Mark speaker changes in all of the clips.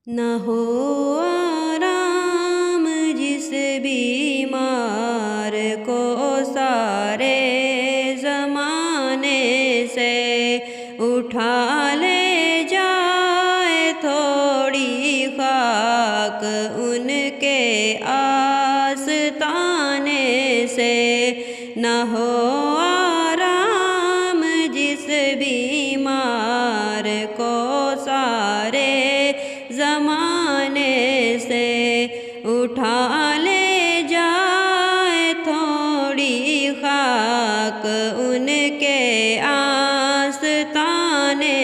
Speaker 1: نہ ہو آرام جس بیمار کو سارے زمانے سے اٹھا لے جائے تھوڑی خاک ان کے آستانے سے۔ نہ ہو آرام جس بیمار کو سارے زمانے سے اٹھا لے جائے تھوڑی خاک ان کے آستانے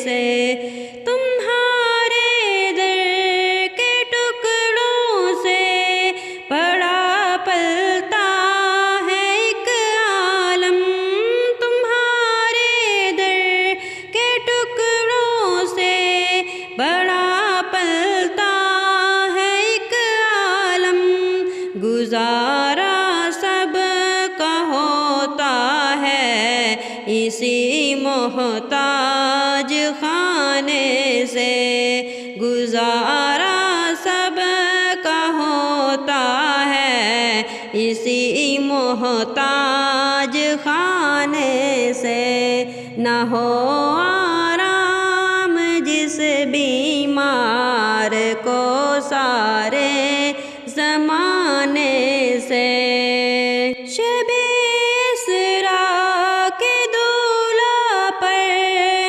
Speaker 1: سے۔ تمہارے در کے ٹکڑوں سے بڑا پلتا ہے ایک عالم، تمہارے در کے ٹکڑوں سے بڑا پلتا ہے ایک عالم۔ گزارا سب کا ہوتا ہے اسی محتاج خانے سے، گزارا سب کا ہوتا ہے اسی محتاج خانے سے۔ نہ ہو آرام جس بیمار کو سارے زمانے سے۔ شب اسراء کے دولہا پر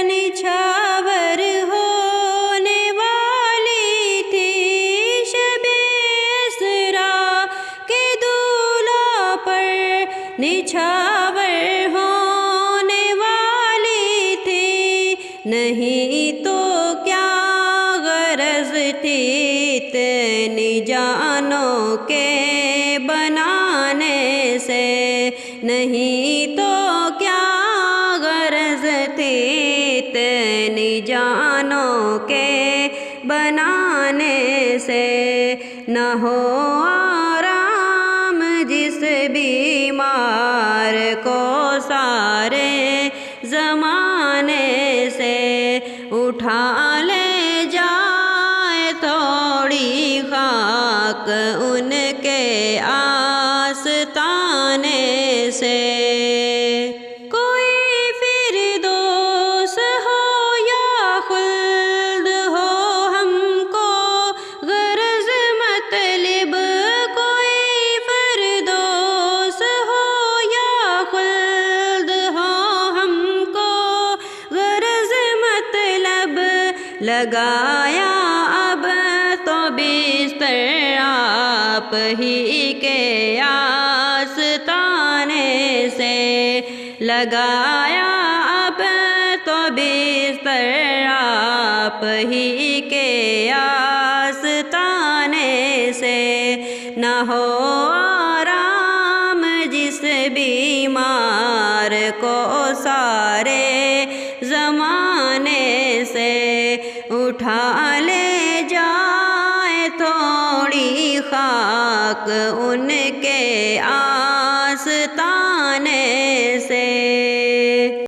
Speaker 1: نچھاور ہونے والی تھی، شب اسراء کے دولہا پر نچھاور ہونے والی تھی۔ نہیں تو کیا غرض تھی اتنی جانوں کے بنانے سے، نہیں تو کیا غرض تھی اتنی جانوں کے بنانے سے۔ نہ ہو آرام جس بیمار کو سارے زمانے سے اٹھا لے جائے تھوڑی خاک ان کے آستانے سے۔ کوئی فردوس ہو یا خلد ہو ہم کو غرض مطلب، کوئی فردوس ہو یا خلد ہو ہم کو غرض مطلب، لگایا اب تو بستر آپ ہی کے آستانے سے، لگایا اب تو بستر آپ ہی کے آستانے سے۔ نہ ہو آرام جس بیمار کو سارے زمانے سے اٹھا لے جائے تھوڑی خاک ان کے آستانے سے۔